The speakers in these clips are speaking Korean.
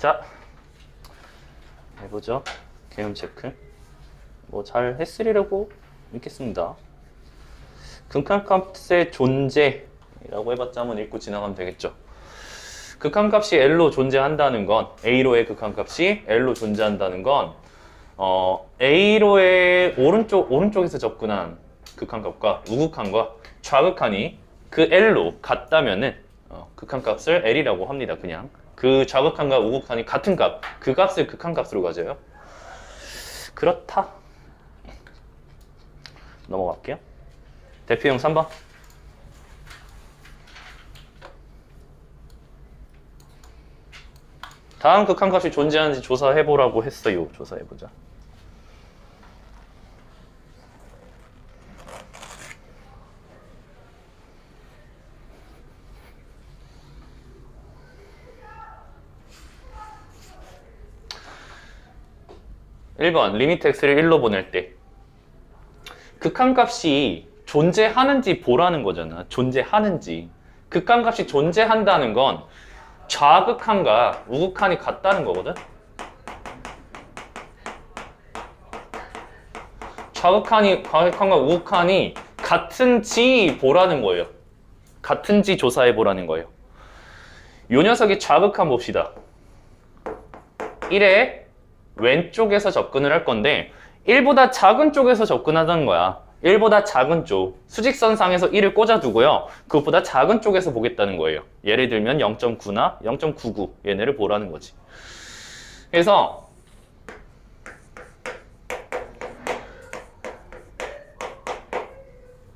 자, 해보죠. 개음 체크. 뭐 잘 했으리라고 믿겠습니다. 극한값의 존재라고 해봤자 한번 읽고 지나가면 되겠죠. 극한값이 L로 존재한다는 건, A로의 극한값이 L로 존재한다는 건 A로의 오른쪽에서 접근한 극한값과 우극한과 좌극한이 그 L로 같다면은 극한값을 L이라고 합니다. 그냥 그 좌극한과 우극한이 같은 값, 그 값을 극한값으로 가져요. 그렇다. 넘어갈게요. 대표형 3번. 다음 극한값이 존재하는지 조사해보라고 했어요. 조사해보자. (1번) 리미트 x를 1로 보낼 때 극한값이 존재하는지 보라는 거잖아. 존재하는지. 극한값이 존재한다는 건 좌극한과 우극한이 같다는 거거든. 좌극한과 우극한이 같은지 보라는 거예요. 같은지 조사해 보라는 거예요. 요 녀석의 좌극한 봅시다. 1에 왼쪽에서 접근을 할 건데 1보다 작은 쪽에서 접근하자는 거야. 1보다 작은 쪽, 수직선상에서 1을 꽂아두고요. 그것보다 작은 쪽에서 보겠다는 거예요. 예를 들면 0.9나 0.99 얘네를 보라는 거지. 그래서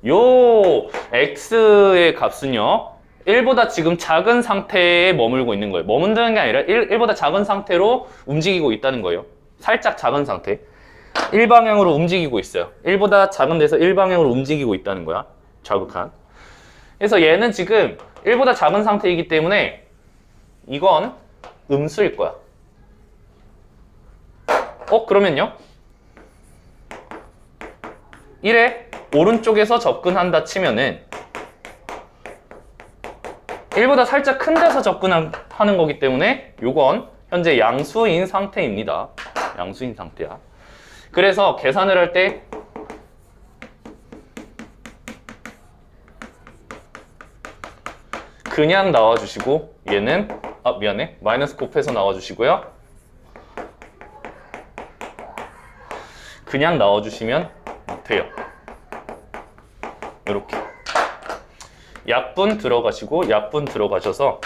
요 x의 값은요 1보다 지금 작은 상태에 머물고 있는 거예요. 머문다는 게 아니라 1보다 작은 상태로 움직이고 있다는 거예요. 살짝 작은 상태. 1방향으로 움직이고 있어요. 1보다 작은 데서 1방향으로 움직이고 있다는 거야. 좌극한. 그래서 얘는 지금 1보다 작은 상태이기 때문에 이건 음수일 거야. 그러면요 1에 오른쪽에서 접근한다 치면은 1보다 살짝 큰 데서 접근하는 거기 때문에 요건 현재 양수인 상태입니다. 양수인 상태야. 그래서 계산을 할 때 그냥 나와주시고 얘는 미안해 마이너스 곱해서 나와주시고요. 그냥 나와주시면 돼요. 이렇게 약분 들어가시고 약분 들어가셔서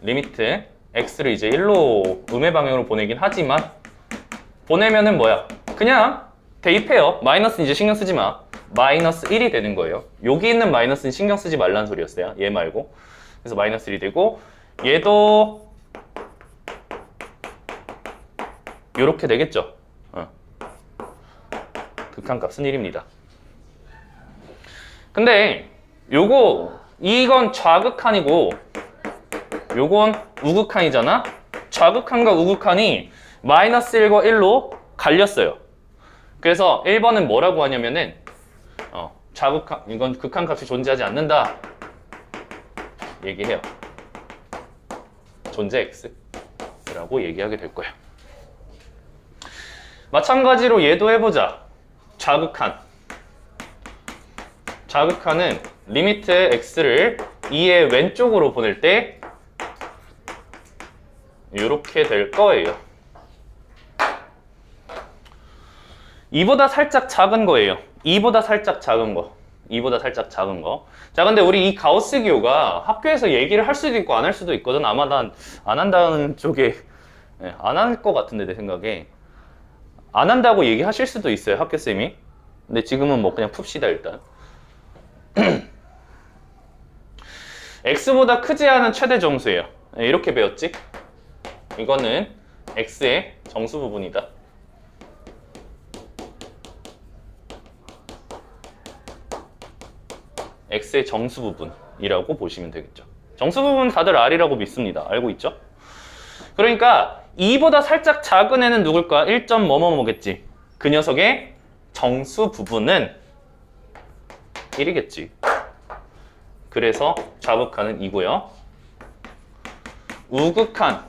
리미트 x를 이제 1로 음의 방향으로 보내긴 하지만 보내면은 뭐야? 그냥 대입해요. 마이너스는 이제 신경 쓰지 마. 마이너스 1이 되는 거예요. 여기 있는 마이너스는 신경 쓰지 말라는 소리였어요. 얘 말고. 그래서 마이너스 1이 되고 얘도 요렇게 되겠죠. 극한값은 1입니다. 근데 이건 좌극한이고 요건 우극한이잖아. 좌극한과 우극한이 마이너스 1과 1로 갈렸어요. 그래서 1번은 뭐라고 하냐면은 좌극한, 이건 극한값이 존재하지 않는다 얘기해요. 존재 x라고 얘기하게 될 거예요. 마찬가지로 얘도 해보자. 좌극한은 리미트 x를 2의 왼쪽으로 보낼 때 이렇게 될 거예요. 2보다 살짝 작은 거예요. 2보다 살짝 작은 거. 2보다 살짝 작은 거. 자, 근데 우리 이 가우스 기호가 학교에서 얘기를 할 수도 있고 안 할 수도 있거든. 아마 난 안 한다는 쪽에 안 할 것 같은데 내 생각에. 안 한다고 얘기하실 수도 있어요. 학교쌤이. 근데 지금은 뭐 그냥 풉시다 일단. x보다 크지 않은 최대 정수예요. 이렇게 배웠지? 이거는 x의 정수 부분이다. x의 정수 부분이라고 보시면 되겠죠. 정수 부분 다들 R이라고 믿습니다. 알고 있죠? 그러니까 2보다 살짝 작은 애는 누굴까? 1. 뭐뭐뭐겠지. 그 녀석의 정수 부분은 1이겠지. 그래서 좌극한은 2고요. 우극한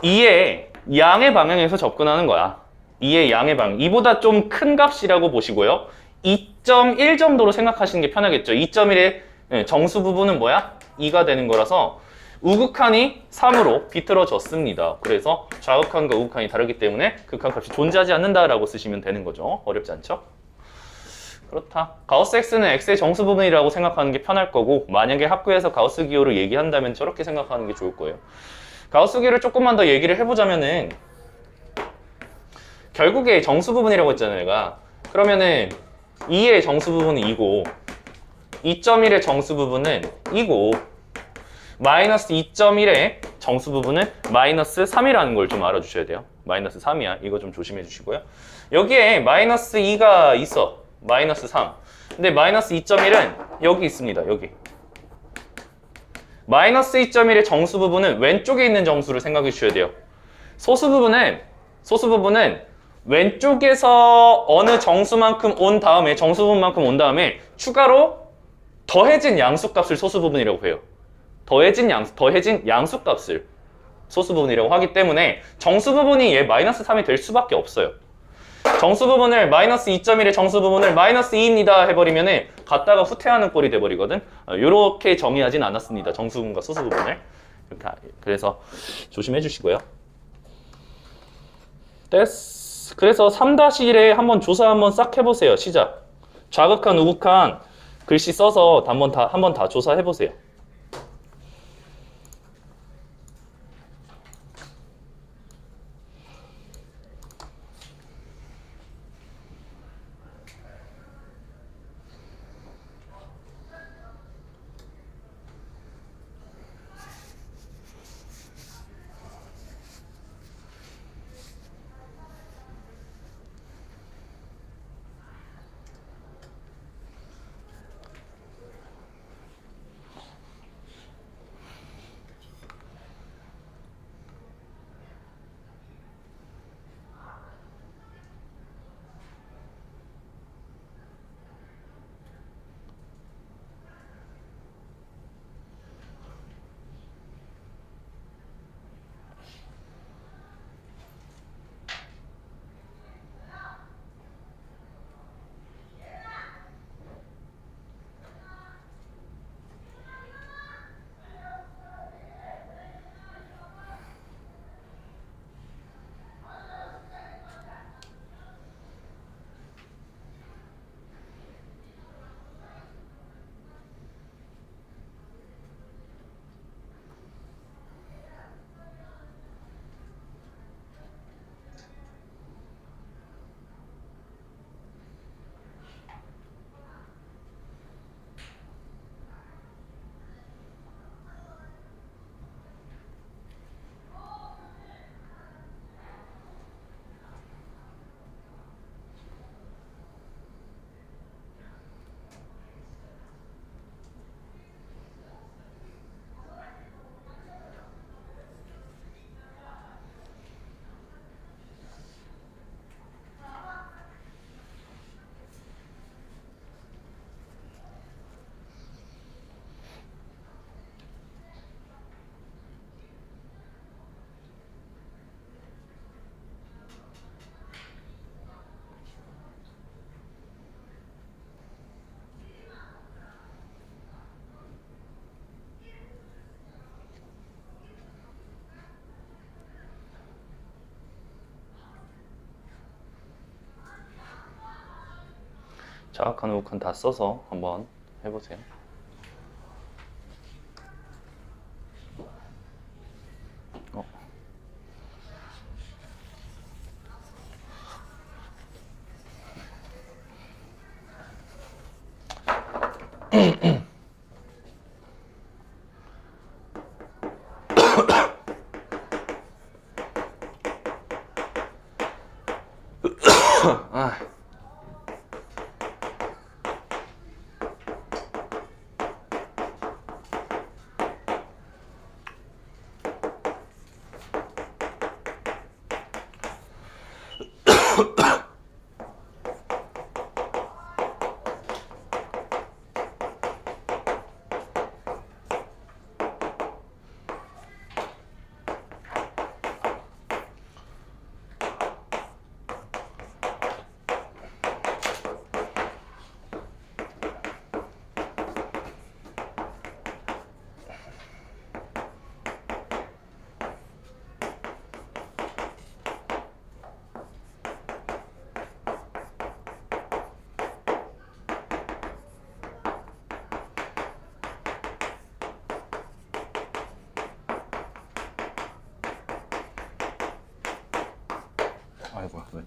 이의 양의 방향에서 접근하는 거야. 이의 양의 방향. 이보다 좀 큰 값이라고 보시고요. 2.1 정도로 생각하시는 게 편하겠죠. 2.1의 정수 부분은 뭐야? 2가 되는 거라서 우극한이 3으로 비틀어졌습니다. 그래서 좌극한과 우극한이 다르기 때문에 극한값이 존재하지 않는다라고 쓰시면 되는 거죠. 어렵지 않죠? 그렇다. 가우스 X는 X의 정수 부분이라고 생각하는 게 편할 거고, 만약에 학교에서 가우스 기호를 얘기한다면 저렇게 생각하는 게 좋을 거예요. 가우스 기호를 조금만 더 얘기를 해보자면은 결국에 정수 부분이라고 했잖아요, 내가. 그러면은 2의 정수 부분은 2고 2.1의 정수 부분은 2고 마이너스 2.1의 정수 부분은 마이너스 3이라는 걸 좀 알아주셔야 돼요. 마이너스 3이야. 이거 좀 조심해 주시고요. 여기에 마이너스 2가 있어. 마이너스 3. 근데 마이너스 2.1은 여기 있습니다. 여기. 마이너스 2.1의 정수 부분은 왼쪽에 있는 정수를 생각해 주셔야 돼요. 소수 부분은 왼쪽에서 어느 정수만큼 온 다음에, 정수 부분만큼 온 다음에 추가로 더해진 양수값을 소수 부분이라고 해요. 더해진 양수값을 소수 부분이라고 하기 때문에 정수 부분이 얘 마이너스 3이 될 수밖에 없어요. 정수 부분을 마이너스 2.1의 정수 부분을 마이너스 2입니다 해버리면은 갖다가 후퇴하는 꼴이 돼버리거든. 이렇게 정의하진 않았습니다. 정수 부분과 소수 부분을. 그래서 조심해 주시고요. 됐어. 그래서 3-1에 한번 조사 한번 싹 해보세요. 시작. 좌극한, 우극한 글씨 써서 한번 다 조사해 보세요. 좌극한, 우극한 다 써서 한번 해보세요. 왜?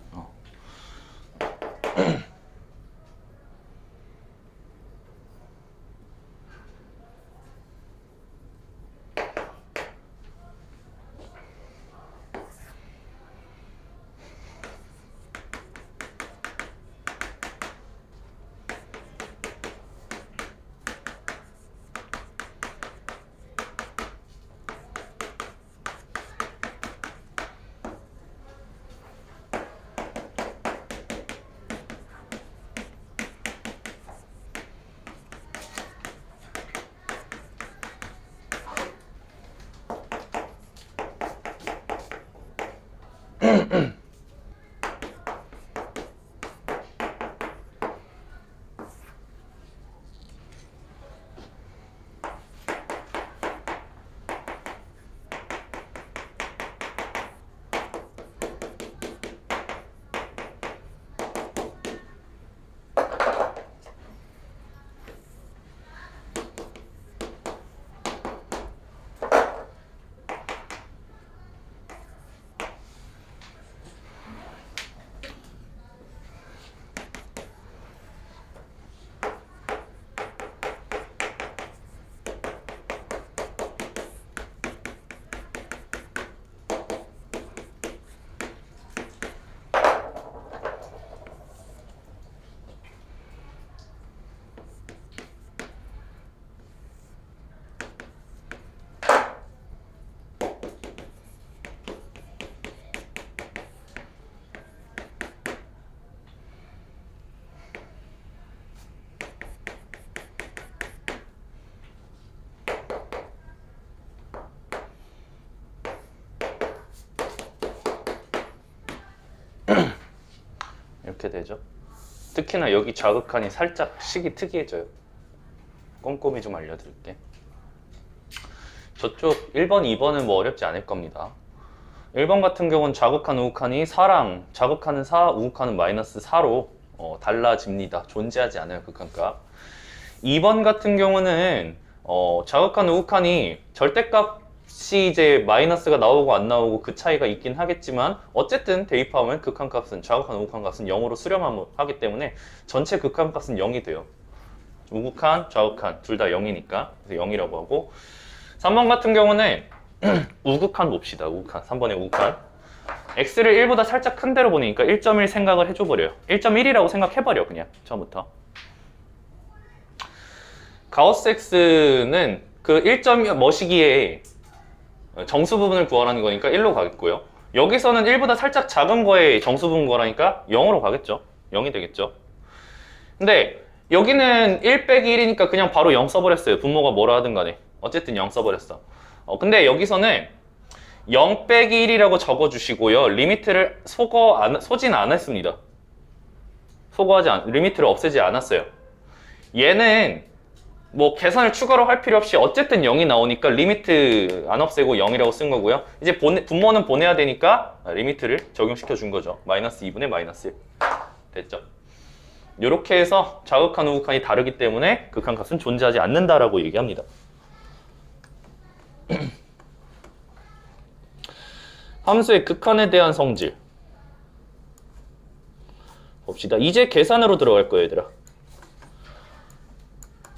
이렇게 되죠. 특히나 여기 자극칸이 살짝 식이 특이해져요. 꼼꼼히 좀 알려드릴게. 저쪽 1번, 2번은 뭐 어렵지 않을 겁니다. 1번 같은 경우는 자극한 우극한이 4랑 자극하는 4, 우극한은 마이너스 4로 달라집니다. 존재하지 않아요, 극한값. 2번 같은 경우는 자극한 우극한이 절대값이 이제 마이너스가 나오고 안 나오고 그 차이가 있긴 하겠지만 어쨌든 대입하면 극한값은 자극한 우극한값은 0으로 수렴하기 때문에 전체 극한값은 0이 돼요. 우극한, 좌극한 둘 다 0이니까 그래서 0이라고 하고 3번 같은 경우는 우극한 봅시다. 우극한. 3번의 우극한. x를 1보다 살짝 큰 데로 보내니까 1.1 생각을 해줘버려요. 1.1이라고 생각해버려 그냥 처음부터. 가우스 x는 그 1점 머시기에 정수 부분을 구하라는 거니까 1로 가겠고요. 여기서는 1보다 살짝 작은 거에 정수 부분 구하라니까 0으로 가겠죠. 0이 되겠죠. 근데 여기는 1 빼기 1이니까 그냥 바로 0 써버렸어요. 분모가 뭐라 하든 간에. 어쨌든 0 써버렸어. 근데 여기서는 0 빼기 1이라고 적어주시고요. 리미트를 소진 안 했습니다. 리미트를 없애지 않았어요. 얘는 뭐 계산을 추가로 할 필요 없이 어쨌든 0이 나오니까 리미트 안 없애고 0이라고 쓴 거고요. 이제 분모는 보내야 되니까 리미트를 적용시켜 준 거죠. 마이너스 2분의 마이너스 1. 됐죠? 이렇게 해서 자극한 우극한이 다르기 때문에 극한값은 존재하지 않는다라고 얘기합니다. 함수의 극한에 대한 성질 봅시다. 이제 계산으로 들어갈 거예요, 얘들아.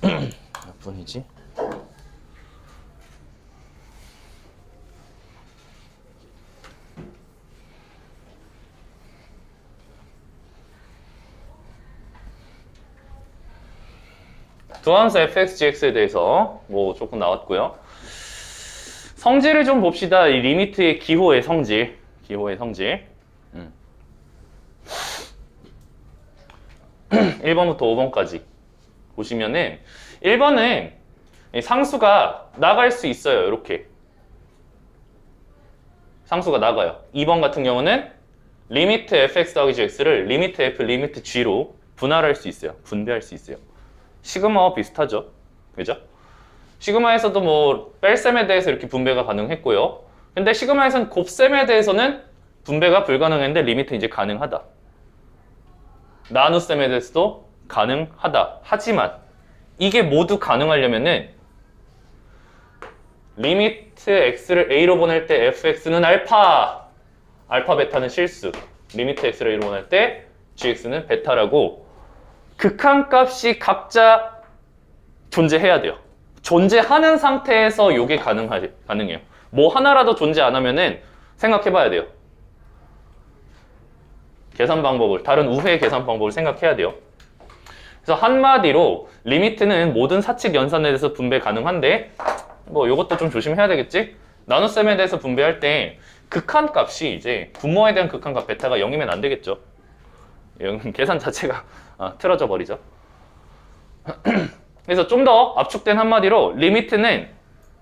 몇 분이지? 두 함수 fx, gx에 대해서 뭐 조금 나왔고요. 성질을 좀 봅시다. 이 리미트의 기호의 성질. 1번부터 5번까지 보시면은 1번은 상수가 나갈 수 있어요. 이렇게 상수가 나가요. 2번 같은 경우는 리미트 fx 더하기 gx를 리미트 f, 리미트 g로 분할할 수 있어요. 분배할 수 있어요. 시그마와 비슷하죠. 그죠? 시그마에서도 뭐 뺄셈에 대해서 이렇게 분배가 가능했고요. 근데 시그마에서는 곱셈에 대해서는 분배가 불가능했는데 리미트 이제 가능하다. 나눗셈에 대해서도 가능하다. 하지만 이게 모두 가능하려면은 리미트 x를 a로 보낼 때 fx는 알파 베타는 실수. 리미트 x를 이루어낼 때 gx는 베타라고 극한값이 각자 존재해야 돼요. 존재하는 상태에서 이게 가능해요. 뭐 하나라도 존재 안 하면은 생각해봐야 돼요. 계산 방법을, 다른 우회 계산 방법을 생각해야 돼요. 그래서 한마디로 리미트는 모든 사칙 연산에 대해서 분배 가능한데 뭐 이것도 좀 조심해야 되겠지? 나눗셈에 대해서 분배할 때 극한값이 이제 분모에 대한 극한값 베타가 0이면 안 되겠죠. 계산 자체가 틀어져 버리죠. 그래서 좀 더 압축된 한마디로 리미트는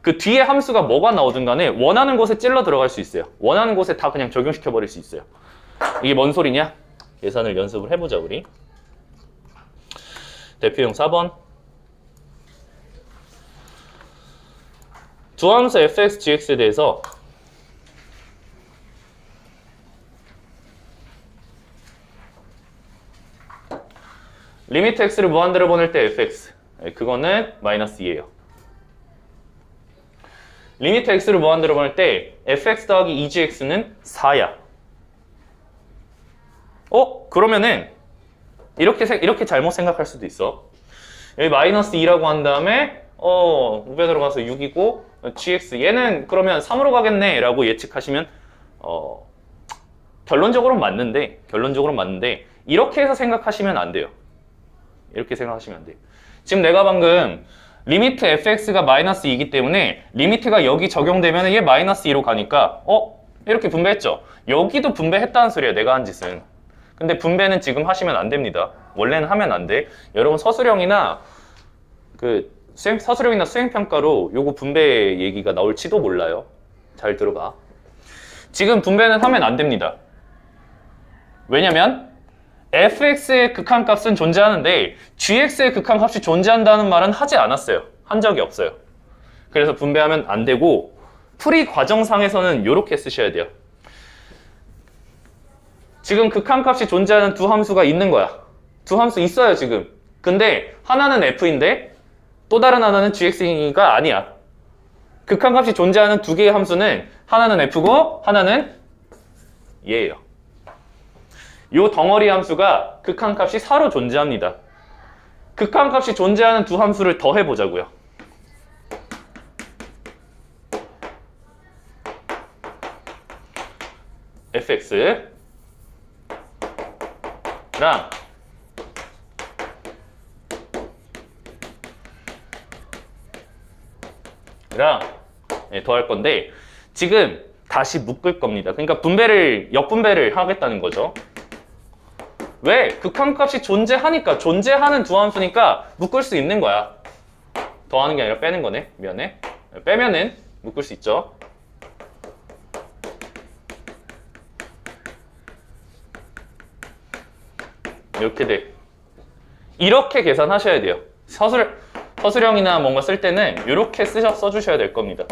그 뒤에 함수가 뭐가 나오든 간에 원하는 곳에 찔러 들어갈 수 있어요. 원하는 곳에 다 그냥 적용시켜 버릴 수 있어요. 이게 뭔 소리냐? 계산을 연습을 해보자 우리. 대표용 4번. 두 함수 fx, gx에 대해서 리미트 x를 무한대로 보낼 때 fx, 그거는 마이너스 2예요. 리미트 x를 무한대로 보낼 때 fx 더하기 2gx는 4야. 그러면은 이렇게 잘못 생각할 수도 있어. 여기 마이너스 2라고 한 다음에 우변으로 가서 6이고 gx 얘는 그러면 3으로 가겠네 라고 예측하시면 결론적으로는 맞는데 이렇게 해서 생각하시면 안 돼요. 이렇게 생각하시면 안 돼요. 지금 내가 방금 리미트 fx가 마이너스 2이기 때문에 리미트가 여기 적용되면 얘 마이너스 2로 가니까 이렇게 분배했죠. 여기도 분배했다는 소리야, 내가 한 짓은. 근데 분배는 지금 하시면 안 됩니다. 원래는 하면 안 돼. 여러분 서술형이나 서술형이나 수행평가로 요거 분배 얘기가 나올지도 몰라요. 잘 들어봐. 지금 분배는 하면 안 됩니다. 왜냐면 fx의 극한값은 존재하는데 gx의 극한값이 존재한다는 말은 하지 않았어요. 한 적이 없어요. 그래서 분배하면 안 되고 풀이 과정상에서는 이렇게 쓰셔야 돼요. 지금 극한값이 존재하는 두 함수가 있는 거야. 두 함수 있어요 지금. 근데 하나는 f인데 또 다른 하나는 gx가 아니야. 극한값이 존재하는 두 개의 함수는 하나는 f고 하나는 얘예요. 이 덩어리 함수가 극한값이 4로 존재합니다. 극한값이 존재하는 두 함수를 더해보자고요. fx랑 더할 건데 지금 다시 묶을 겁니다. 그러니까 역분배를 하겠다는 거죠. 왜? 극한값이 존재하니까, 존재하는 두 함수니까 묶을 수 있는 거야. 더하는 게 아니라 빼는 거네. 미안해. 빼면은 묶을 수 있죠. 이렇게 돼. 이렇게 계산하셔야 돼요. 서술형이나 뭔가 쓸 때는 이렇게 써주셔야 될 겁니다.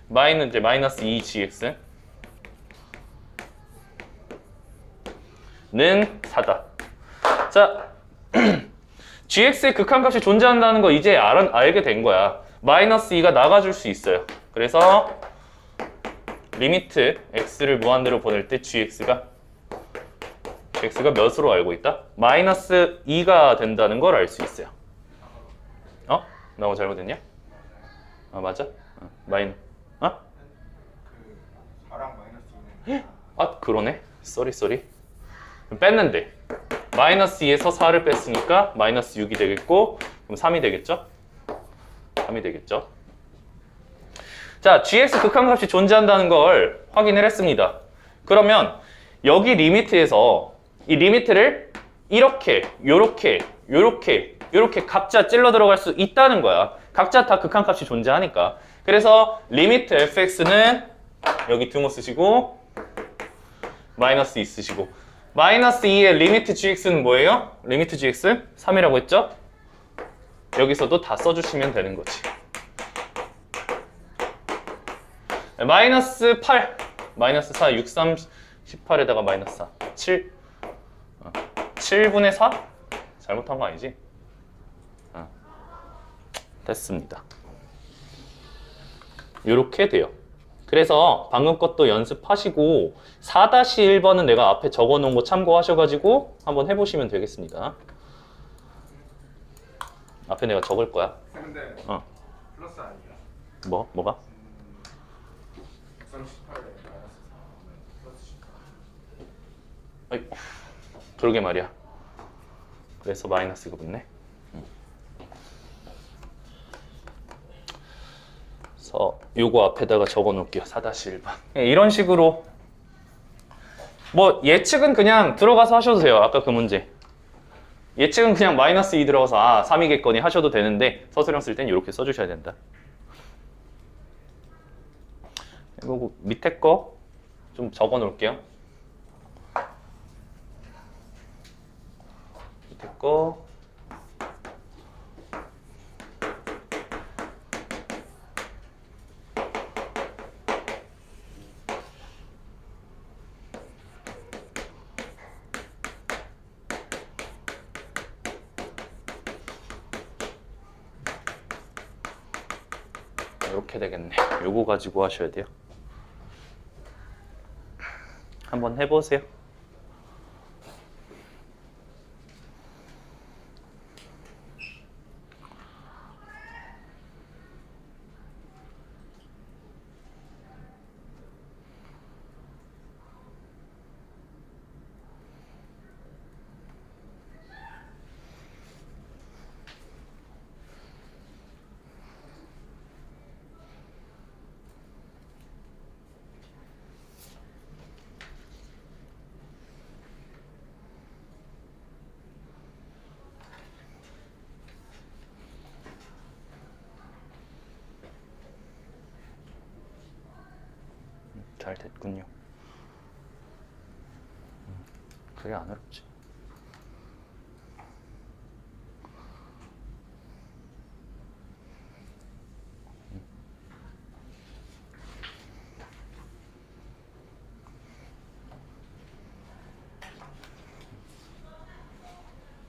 마이너스 2gx 는 4다. 자, gx의 극한값이 존재한다는 거 이제 알게 된 거야. 마이너스 2가 나가줄 수 있어요. 그래서 리미트 x를 무한대로 보낼 때 gx가 몇으로 알고 있다? 마이너스 2가 된다는 걸 알 수 있어요. 나뭐 잘못했냐? 맞아? 그 4랑 마이너스 2는 그러네. 쏘리. 뺐는데 마이너스 2에서 4를 뺐으니까 마이너스 6이 되겠고 그럼 3이 되겠죠? 3이 되겠죠? 자, gx 극한값이 존재한다는 걸 확인을 했습니다. 그러면 여기 리미트에서 이 리미트를 요렇게 각자 찔러 들어갈 수 있다는 거야. 각자 다 극한값이 존재하니까. 그래서 리미트 fx는 여기 등호 쓰시고 마이너스 2 쓰시고 마이너스 2의 리미트 gx는 뭐예요? 리미트 gx 3이라고 했죠? 여기서도 다 써주시면 되는 거지. 마이너스 8 마이너스 4 6, 3, 18에다가 마이너스 4 7분의 4? 잘못한 거 아니지? 됐습니다. 이렇게 돼요. 그래서 방금 것도 연습하시고 4-1번은 내가 앞에 적어놓은 거 참고하셔가지고 한번 해보시면 되겠습니다. 앞에 내가 적을 거야. 근데 어. 플러스 아니야? 뭐가? 138에 마이너스 4는 플러스 18. 어이, 그러게 말이야. 그래서 마이너스가 붙네. 그래서 요거 앞에다가 적어 놓을게요. 4-1번. 이런 식으로 뭐 예측은 그냥 들어가서 하셔도 돼요. 아까 그 문제. 예측은 그냥 마이너스 2 들어가서 3이겠거니 하셔도 되는데 서술형 쓸 땐 이렇게 써주셔야 된다. 그리고 밑에 거 좀 적어 놓을게요. 밑에 거 이렇게 되겠네. 요거 가지고 하셔야 돼요. 한번 해보세요. 잘 됐군요. 그게 안 어렵지.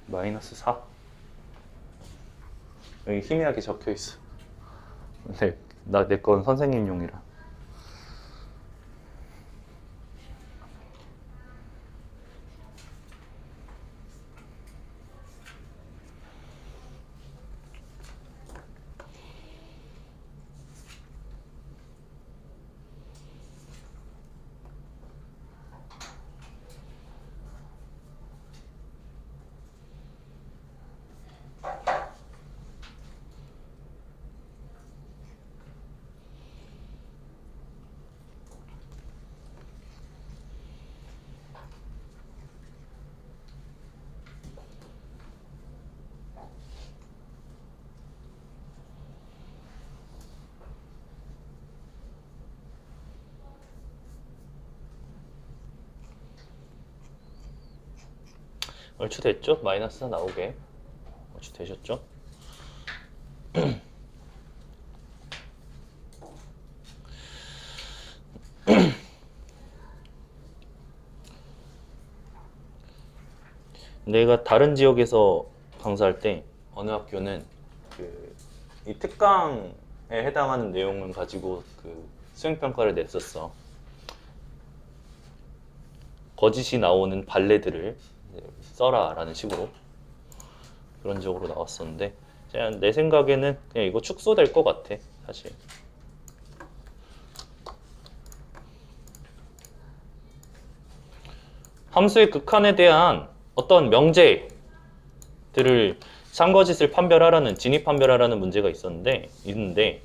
마이너스 4. 여기 희미하게 적혀 있어. 네, 내 건 선생님용이라. 얼추 됐죠? 마이너스 4 나오게. 얼추 되셨죠? 내가 다른 지역에서 강사할 때 어느 학교는 이 특강에 해당하는 내용을 가지고 수행평가를 냈었어. 거짓이 나오는 발레들을 써라 라는 식으로 그런 식으로 나왔었는데 그냥 내 생각에는 그냥 이거 축소될 것 같아 사실. 함수의 극한에 대한 어떤 명제들을 참거짓을 판별하라는 진입 판별하라는 문제가 있는데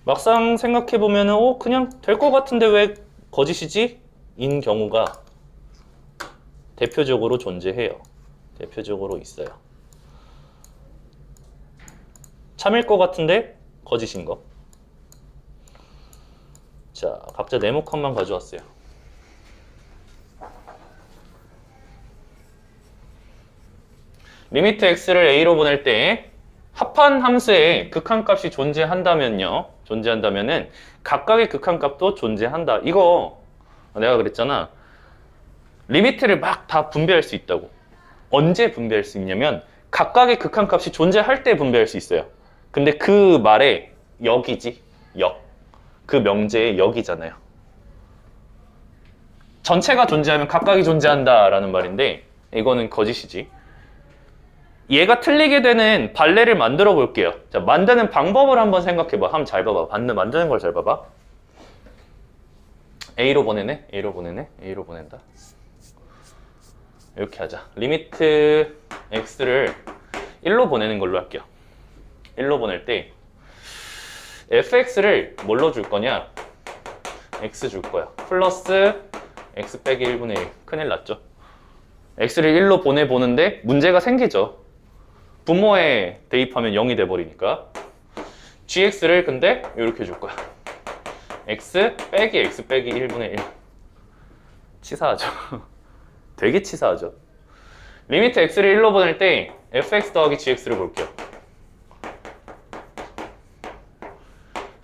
막상 생각해 보면은 그냥 될 것 같은데 왜 거짓이지? 인 경우가 대표적으로 존재해요. 대표적으로 있어요. 참일 것 같은데 거짓인 거. 자, 각자 네모 칸만 가져왔어요. 리미트 x를 a로 보낼 때 합한 함수의 극한값이 존재한다면은 각각의 극한값도 존재한다. 이거 내가 그랬잖아. 리미트를 막 다 분배할 수 있다고. 언제 분배할 수 있냐면 각각의 극한값이 존재할 때 분배할 수 있어요. 근데 그 말에 역이지. 역. 그 명제의 역이잖아요. 전체가 존재하면 각각이 존재한다라는 말인데 이거는 거짓이지. 얘가 틀리게 되는 발레를 만들어 볼게요. 자, 만드는 방법을 한번 생각해봐. 한번 잘 봐봐. 만드는 걸 잘 봐봐. A로 보내네? A로 보내네? A로 보낸다. 이렇게 하자. 리미트 x를 1로 보내는 걸로 할게요. 1로 보낼 때 fx를 뭘로 줄 거냐? x 줄 거야. 플러스 x 빼기 1분의 1. 큰일 났죠. x를 1로 보내보는데 문제가 생기죠. 분모에 대입하면 0이 돼버리니까 gx를 근데 이렇게 줄 거야. x 빼기 1분의 1. 치사하죠. 되게 치사하죠. 리미트 x를 1로 보낼 때 fx 더하기 gx를 볼게요.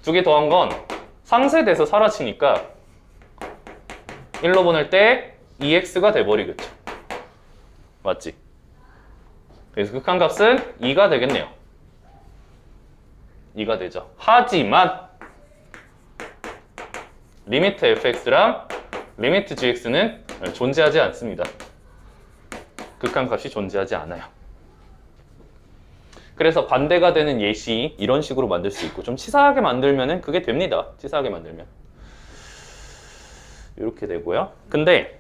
두 개 더한 건 상쇄돼서 사라지니까 1로 보낼 때 2x가 돼버리겠죠. 맞지? 그래서 극한값은 2가 되겠네요. 2가 되죠. 하지만 리미트 fx랑 리미트 gx는 존재하지 않습니다. 극한값이 존재하지 않아요. 그래서 반대가 되는 예시 이런 식으로 만들 수 있고 좀 치사하게 만들면은 그게 됩니다. 치사하게 만들면 이렇게 되고요. 근데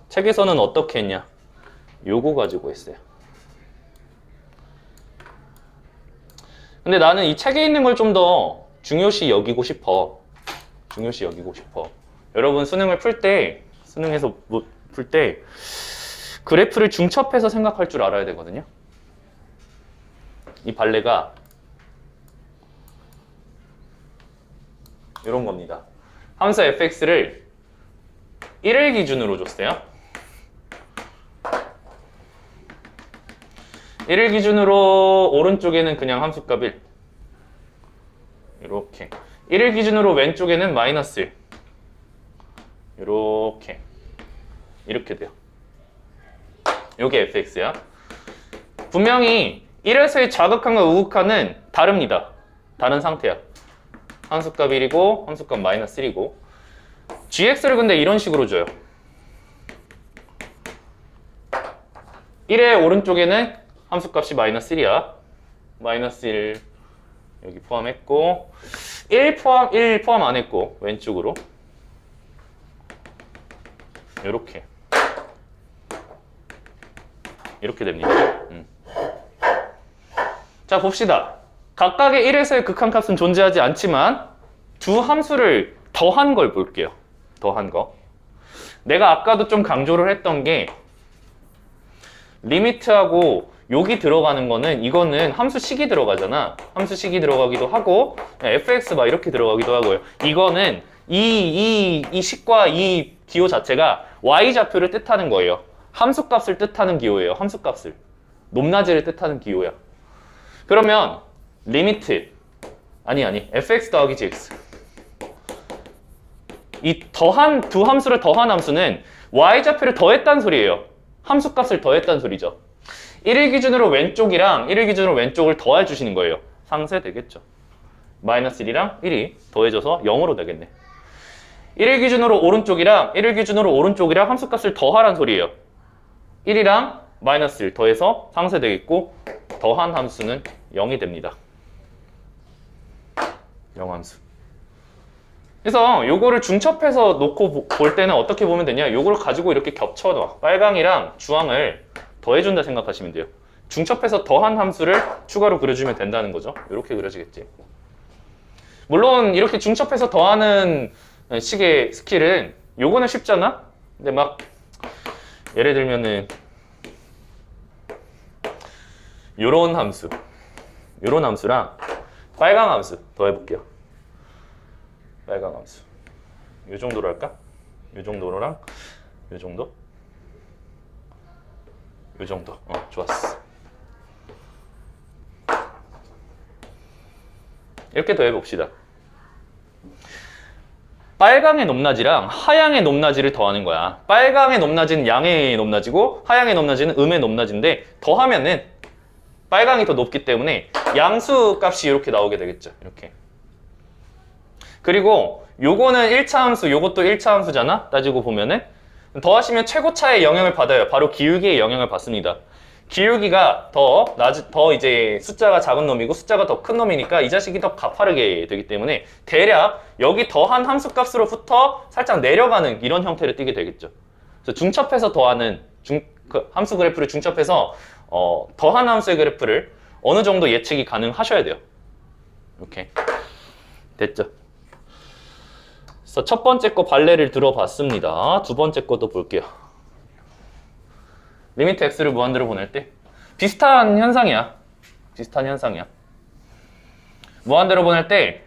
책에서는 어떻게 했냐? 요거 가지고 했어요. 근데 나는 이 책에 있는 걸 좀 더 중요시 여기고 싶어. 중요시 여기고 싶어. 여러분 수능을 풀 때, 수능에서 풀 때 그래프를 중첩해서 생각할 줄 알아야 되거든요. 이 발레가 이런 겁니다. 함수 fx를 1을 기준으로 줬어요. 1을 기준으로 오른쪽에는 그냥 함수값 1. 이렇게. 1을 기준으로 왼쪽에는 마이너스 1. 이렇게. 이렇게 돼요. 요게 fx야. 분명히 1에서의 자극한과 우극한은 다릅니다. 다른 상태야. 함수값 1이고 함수값 마이너스 1이고 gx를 근데 이런 식으로 줘요. 1의 오른쪽에는 함수값이 마이너스 1이야. 마이너스 1 여기 포함했고 1 포함 안 했고 왼쪽으로 이렇게 됩니다. 자 봅시다. 각각의 1에서의 극한값은 존재하지 않지만 두 함수를 더한 걸 볼게요. 더한 거. 내가 아까도 좀 강조를 했던 게 리미트하고 여기 들어가는 거는 이거는 함수식이 들어가잖아. 함수식이 들어가기도 하고 fx 막 이렇게 들어가기도 하고요. 이거는 이 식과 이 기호 자체가 y좌표를 뜻하는 거예요. 함수값을 뜻하는 기호예요. 함수값을. 높낮이를 뜻하는 기호야. 그러면 리미트 아니 fx 더하기 gx 이 더한 두 함수를 더한 함수는 y좌표를 더했다는 소리예요. 함수값을 더했다는 소리죠. 1일 기준으로 왼쪽이랑 1일 기준으로 왼쪽을 더해 주시는 거예요. 상쇄 되겠죠. 마이너스 1이랑 1이 더해져서 0으로 되겠네. 1일 기준으로 오른쪽이랑 1일 기준으로 오른쪽이랑 함수값을 더하란 소리예요. 1이랑 마이너스 1 더해서 상쇄 되겠고 더한 함수는 0이 됩니다. 0함수. 그래서 요거를 중첩해서 놓고 볼 때는 어떻게 보면 되냐? 요거를 가지고 이렇게 겹쳐놔. 빨강이랑 주황을 더해준다 생각하시면 돼요. 중첩해서 더한 함수를 추가로 그려주면 된다는 거죠. 이렇게 그려지겠지. 물론 이렇게 중첩해서 더하는 식의 스킬은 요거는 쉽잖아? 근데 막 예를 들면은 요런 함수랑 빨강 함수 더해볼게요. 빨강 함수 요 정도로 할까? 요 정도랑 요 정도? 요 정도. 좋았어. 이렇게 더해봅시다. 빨강의 높낮이랑 하양의 높낮이를 더하는 거야. 빨강의 높낮이는 양의 높낮이고 하양의 높낮이는 음의 높낮이인데 더하면은 빨강이 더 높기 때문에 양수 값이 이렇게 나오게 되겠죠. 이렇게. 그리고 요거는 1차 함수, 요것도 1차 함수잖아? 따지고 보면은. 더하시면 최고차의 영향을 받아요. 바로 기울기의 영향을 받습니다. 기울기가 더 이제 숫자가 작은 놈이고 숫자가 더 큰 놈이니까 이 자식이 더 가파르게 되기 때문에 대략 여기 더한 함수값으로부터 살짝 내려가는 이런 형태를 띠게 되겠죠. 그래서 중첩해서 더하는 함수 그래프를 중첩해서 더한 함수의 그래프를 어느 정도 예측이 가능하셔야 돼요. 이렇게 됐죠. 그래서 첫 번째 거 발레를 들어봤습니다. 두 번째 것도 볼게요. 리미트 x를 무한대로 보낼 때 비슷한 현상이야. 무한대로 보낼 때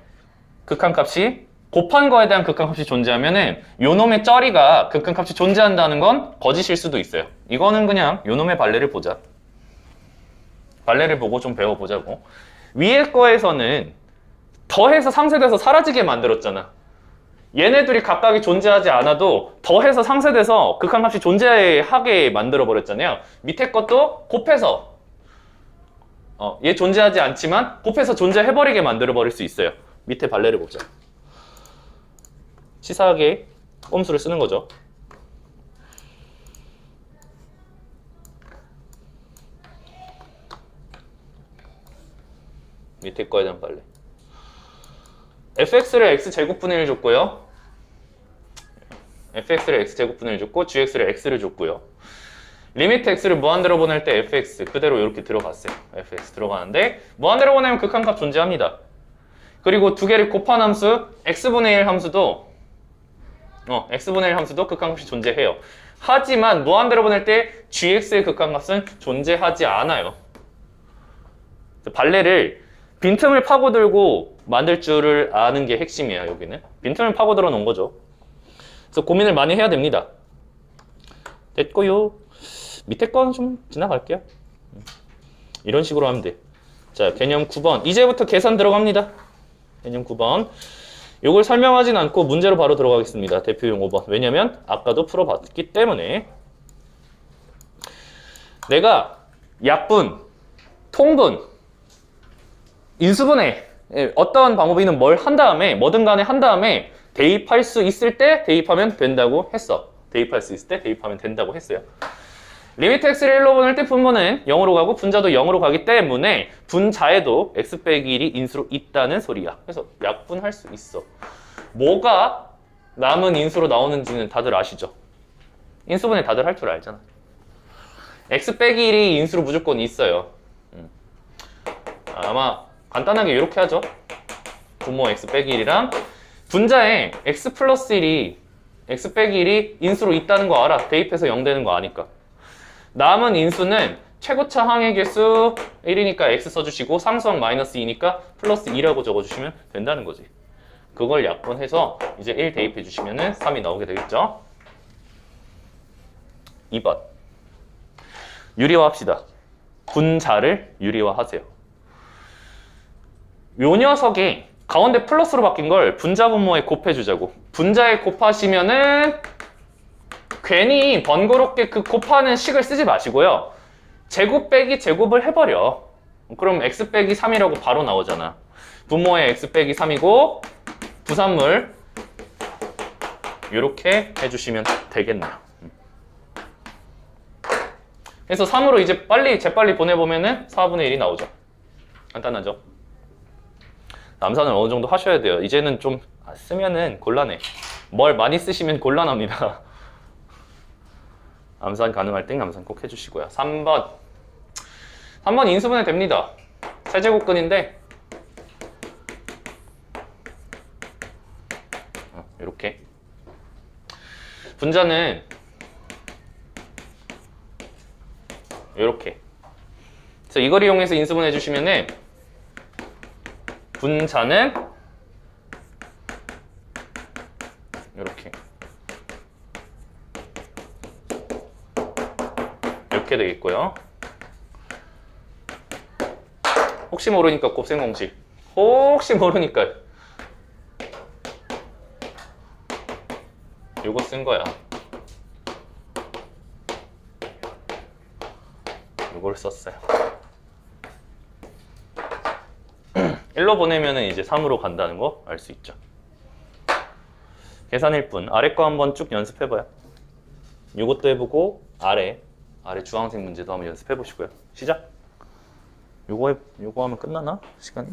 극한값이 곱한 거에 대한 극한값이 존재하면은 요놈의 쩌리가 극한값이 존재한다는 건 거짓일 수도 있어요. 이거는 그냥 요놈의 발레를 보자. 발레를 보고 좀 배워보자고. 위에 거에서는 더해서 상쇄돼서 사라지게 만들었잖아. 얘네들이 각각이 존재하지 않아도 더해서 상쇄돼서 극한값이 존재하게 만들어버렸잖아요. 밑에 것도 곱해서 얘 존재하지 않지만 곱해서 존재해버리게 만들어버릴 수 있어요. 밑에 발레를 보자. 치사하게 꼼수를 쓰는 거죠. 밑에 거에 대한 발레. fx를 x제곱분의 1 줬고요. fx를 x제곱분의 1 줬고 gx를 x를 줬고요. 리미트 x를 무한대로 보낼 때 fx 그대로 이렇게 들어갔어요. fx 들어가는데 무한대로 보내면 극한값 존재합니다. 그리고 두 개를 곱한 함수 x분의 1 함수도 x분의 1 함수도 극한값이 존재해요. 하지만 무한대로 보낼 때 gx의 극한값은 존재하지 않아요. 발레를 빈틈을 파고들고 만들 줄을 아는 게 핵심이에요. 여기는 빈틈을 파고들어 놓은 거죠. 그래서 고민을 많이 해야 됩니다. 됐고요. 밑에 건 좀 지나갈게요. 이런 식으로 하면 돼. 자, 개념 9번. 이제부터 계산 들어갑니다. 개념 9번. 이걸 설명하진 않고 문제로 바로 들어가겠습니다. 대표용 5번. 왜냐면 아까도 풀어봤기 때문에. 내가 약분, 통분, 인수분해 어떤 방법이든 뭘 한 다음에 뭐든 간에 한 다음에 대입할 수 있을 때 대입하면 된다고 했어. 대입할 수 있을 때 대입하면 된다고 했어요. 리미트 x를 1로 보낼 때 분모는 0으로 가고 분자도 0으로 가기 때문에 분자에도 x 빼기 1이 인수로 있다는 소리야. 그래서 약분할 수 있어. 뭐가 남은 인수로 나오는지는 다들 아시죠? 인수분해 다들 할 줄 알잖아. x 빼기 1이 인수로 무조건 있어요. 아마 간단하게 이렇게 하죠. 분모 x 빼기 1이랑 분자에 x 플러스 1이 x 빼기 1이 인수로 있다는 거 알아. 대입해서 0 되는 거 아니까. 남은 인수는 최고차 항의 개수 1이니까 x 써주시고 상수항 마이너스 2니까 플러스 2라고 적어주시면 된다는 거지. 그걸 약분해서 이제 1 대입해 주시면 3이 나오게 되겠죠. 2번 유리화합시다. 분자를 유리화하세요. 요 녀석이 가운데 플러스로 바뀐 걸 분자 분모에 곱해주자고. 분자에 곱하시면은 괜히 번거롭게 그 곱하는 식을 쓰지 마시고요. 제곱 빼기 제곱을 해버려. 그럼 x 빼기 3이라고 바로 나오잖아. 분모에 x 빼기 3이고 부산물 이렇게 해주시면 되겠네요. 그래서 3으로 이제 재빨리 보내보면은 4분의 1이 나오죠. 간단하죠. 남산을 어느 정도 하셔야 돼요. 이제는 좀 쓰면은 곤란해. 뭘 많이 쓰시면 곤란합니다. 암산 가능할 땐 암산 꼭 해주시고요. 3번 인수분해 됩니다. 세제곱근인데 이렇게 분자는 이렇게. 그래서 이걸 이용해서 인수분해 해주시면은 분자는 이렇게 되겠고요. 혹시 모르니까 곱셈 공식. 혹시 모르니까 요거 쓴 거야. 요걸 썼어요. 1로 보내면은 이제 3으로 간다는 거 알 수 있죠. 계산일 뿐. 아래 거 한번 쭉 연습해봐요. 이것도 해보고 아래 주황색 문제도 한번 연습해보시고요. 시작. 요거 하면 끝나나? 시간이?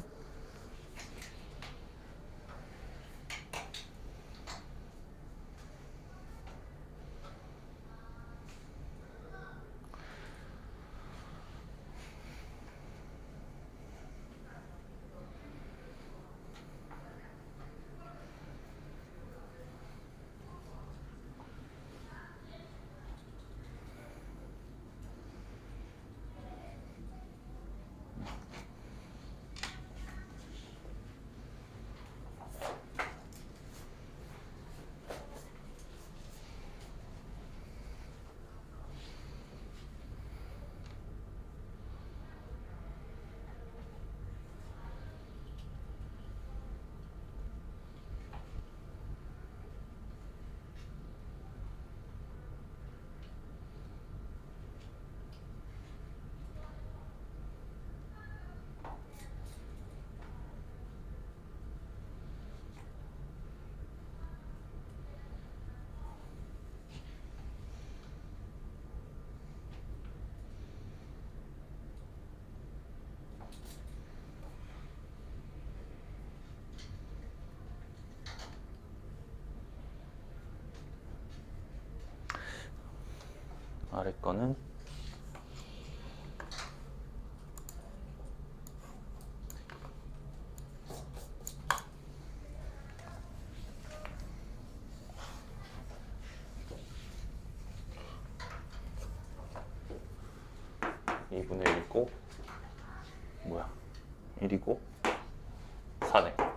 아래 거는 이분의 1이고 뭐야 1이고 4네.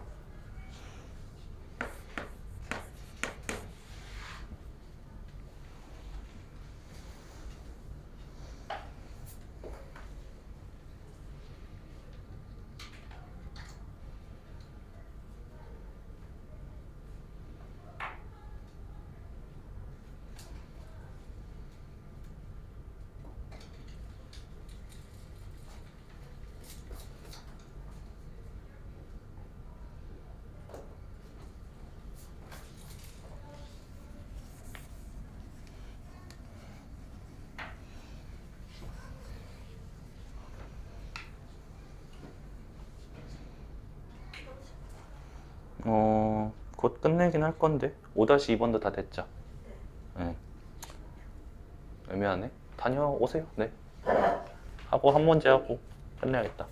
곧 끝내긴 할 건데 5-2번도 다 됐죠? 네. 애매하네. 다녀오세요. 네. 하고 한 문제 하고 끝내야겠다.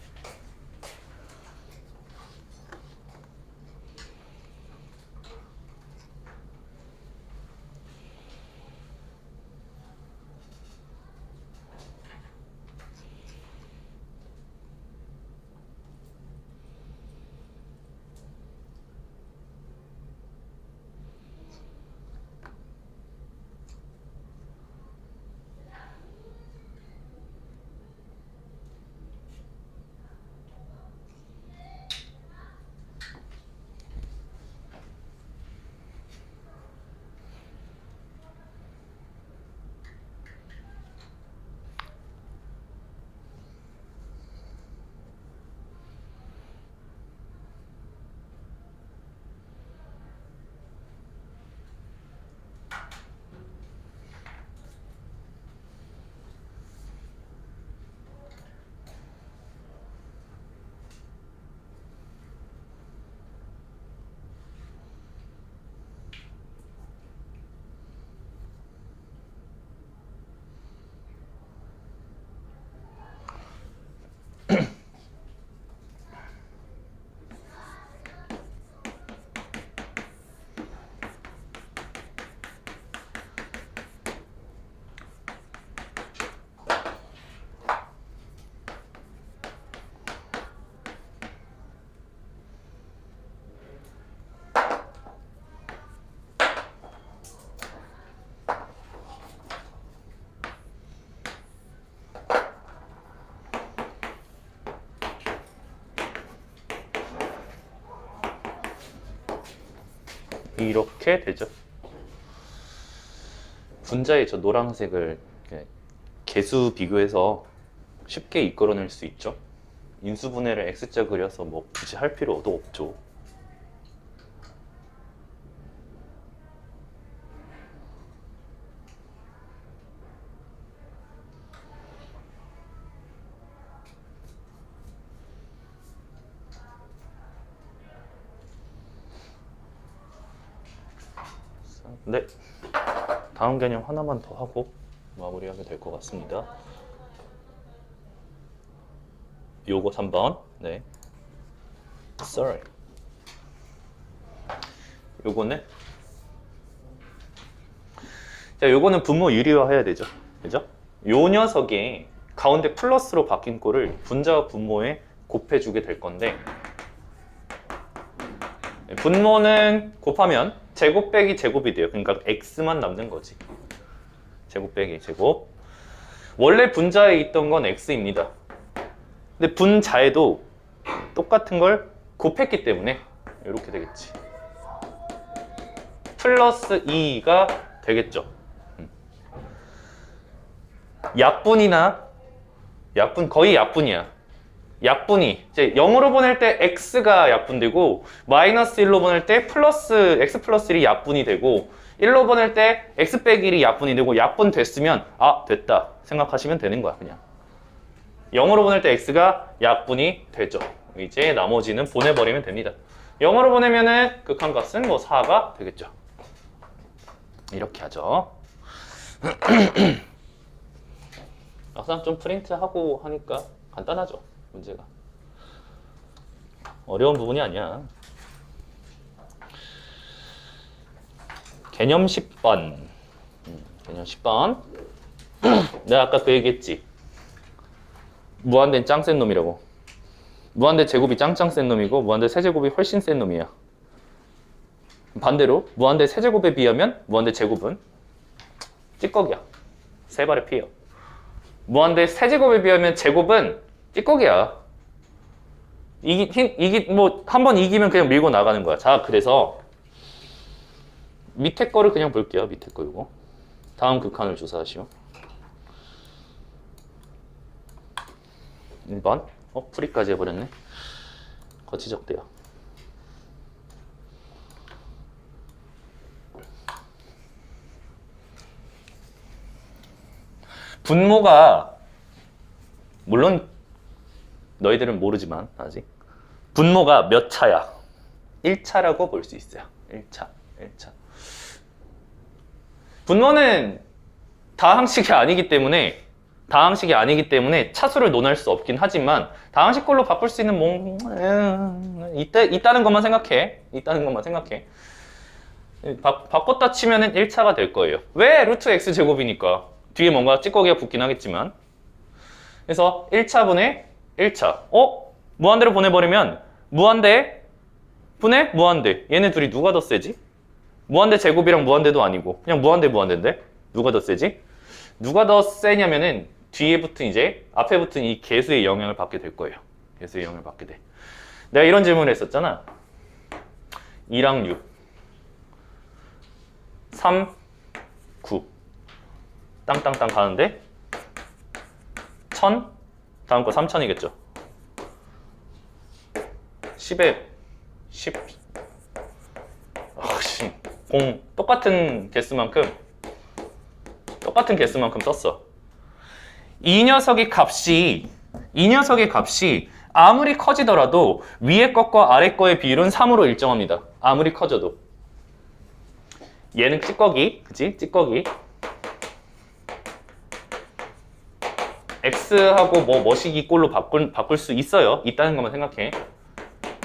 이렇게 되죠. 분자의 저 노란색을 이렇게 개수 비교해서 쉽게 이끌어낼 수 있죠. 인수분해를 X자 그려서 뭐 굳이 할 필요도 없죠. 네. 다음 개념 하나만 더 하고 마무리하게 될 것 같습니다. 요거 3번. 네. Sorry. 요거는 자, 요거는 분모 유리화해야 되죠. 그죠? 요 녀석이 가운데 플러스로 바뀐 꼴을 분자와 분모에 곱해주게 될 건데 분모는 곱하면 제곱 빼기 제곱이 돼요. 그러니까 x만 남는 거지. 제곱 빼기 제곱. 원래 분자에 있던 건 x입니다. 근데 분자에도 똑같은 걸 곱했기 때문에 이렇게 되겠지. 플러스 2가 되겠죠. 약분 거의 약분이야. 약분이 이제 0으로 보낼 때 x가 약분되고 마이너스 1로 보낼 때 플러스 x 플러스 1이 약분이 되고 1로 보낼 때 x 빼기 1이 약분이 되고 약분 됐으면 아 됐다 생각하시면 되는 거야. 그냥 0으로 보낼 때 x가 약분이 되죠. 이제 나머지는 보내버리면 됩니다. 0으로 보내면은 극한값은 뭐 4가 되겠죠. 이렇게 하죠. 막상 좀 프린트하고 하니까 간단하죠. 문제가 어려운 부분이 아니야. 개념 10번. 개념 10번. 내가 아까 그 얘기했지. 무한대는 짱 센 놈이라고. 무한대 제곱이 짱짱 센 놈이고 무한대 세제곱이 훨씬 센 놈이야. 반대로 무한대 세제곱에 비하면 무한대 제곱은 찌꺼기야. 세 발의 피해요. 무한대 세제곱에 비하면 제곱은 찌꺼기야. 뭐 한 번 이기면 그냥 밀고 나가는 거야. 자, 그래서 밑에 거를 그냥 볼게요. 밑에 거 이거. 다음 극한을 조사하시오. 1번. 풀이까지 해버렸네. 거치적대요. 분모가 물론 너희들은 모르지만 아직 분모가 몇 차야? 1차라고 볼 수 있어요. 1차. 분모는 다항식이 아니기 때문에 차수를 논할 수 없긴 하지만 다항식꼴로 바꿀 수 있는 있다는 것만 생각해. 바꿨다 치면은 1차가 될 거예요. 왜? 루트 x 제곱이니까. 뒤에 뭔가 찌꺼기가 붙긴 하겠지만. 그래서 1차분의 1차. 무한대로 보내버리면 무한대 분의 무한대. 얘네 둘이 누가 더 세지? 무한대 제곱이랑 무한대도 아니고 그냥 무한대인데 누가 더 세지? 누가 더 세냐면은 뒤에 붙은 이제 앞에 붙은 이 개수의 영향을 받게 될 거예요. 개수의 영향을 받게 돼. 내가 이런 질문을 했었잖아. 2랑 6 3 9 땅땅땅 가는데 1000 다음 거 3000이겠죠. 10에 10 똑같은 개수만큼 썼어. 이 녀석의 값이 아무리 커지더라도 위에 것과 아래 거의 비율은 3으로 일정합니다. 아무리 커져도. 얘는 찌꺼기, 그치? 찌꺼기. x하고 뭐 머시기 꼴로 바꿀 수 있어요. 있다는 것만 생각해.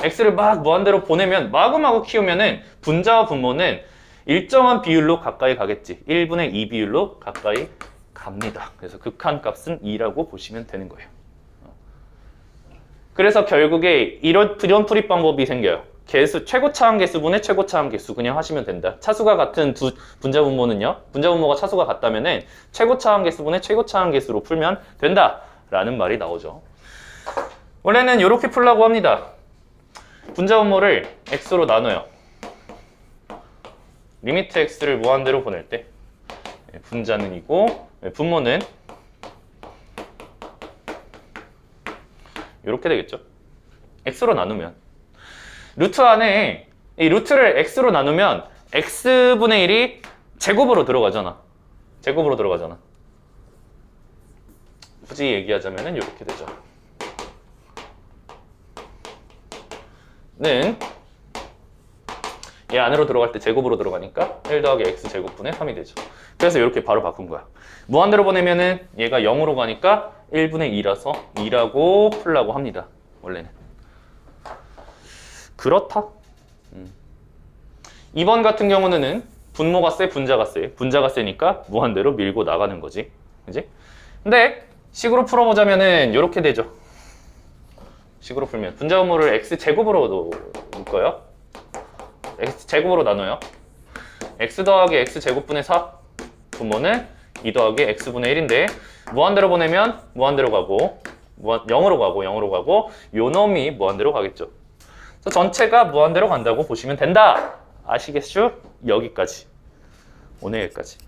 x를 막 무한대로 보내면 마구마구 키우면은 분자와 분모는 일정한 비율로 가까이 가겠지. 1분의 2 비율로 가까이 갑니다. 그래서 극한값은 2라고 보시면 되는 거예요. 그래서 결국에 이런 풀이 방법이 생겨요. 최고차항 개수분의 최고차항 개수 그냥 하시면 된다. 차수가 같은 두 분자 분모는요. 분자 분모가 차수가 같다면은 최고차항 개수분의 최고차항 개수로 풀면 된다라는 말이 나오죠. 원래는 이렇게 풀라고 합니다. 분자 분모를 x로 나눠요. 리미트 x를 무한대로 보낼 때 분자는 이고 분모는 이렇게 되겠죠. x로 나누면 루트 안에 이 루트를 x로 나누면 x분의 1이 제곱으로 들어가잖아. 굳이 얘기하자면 이렇게 되죠. 는 얘 안으로 들어갈 때 제곱으로 들어가니까 1 더하기 x제곱분의 3이 되죠. 그래서 이렇게 바로 바꾼 거야. 무한대로 보내면은 얘가 0으로 가니까 1분의 2라서 2라고 풀라고 합니다. 원래는. 그렇다. 2번 같은 경우는 분모가 세, 분자가 세. 분자가 세니까 무한대로 밀고 나가는 거지. 그지? 근데 식으로 풀어보자면은 이렇게 되죠. 식으로 풀면 분자 분모를 x제곱으로 묶어요. x제곱으로 나눠요. x 더하기 x제곱분의 4 분모는 2 더하기 x분의 1인데 무한대로 보내면 무한대로 가고 0으로 가고 요 놈이 무한대로 가겠죠. 그래서 전체가 무한대로 간다고 보시면 된다. 아시겠죠? 여기까지. 오늘 여기까지.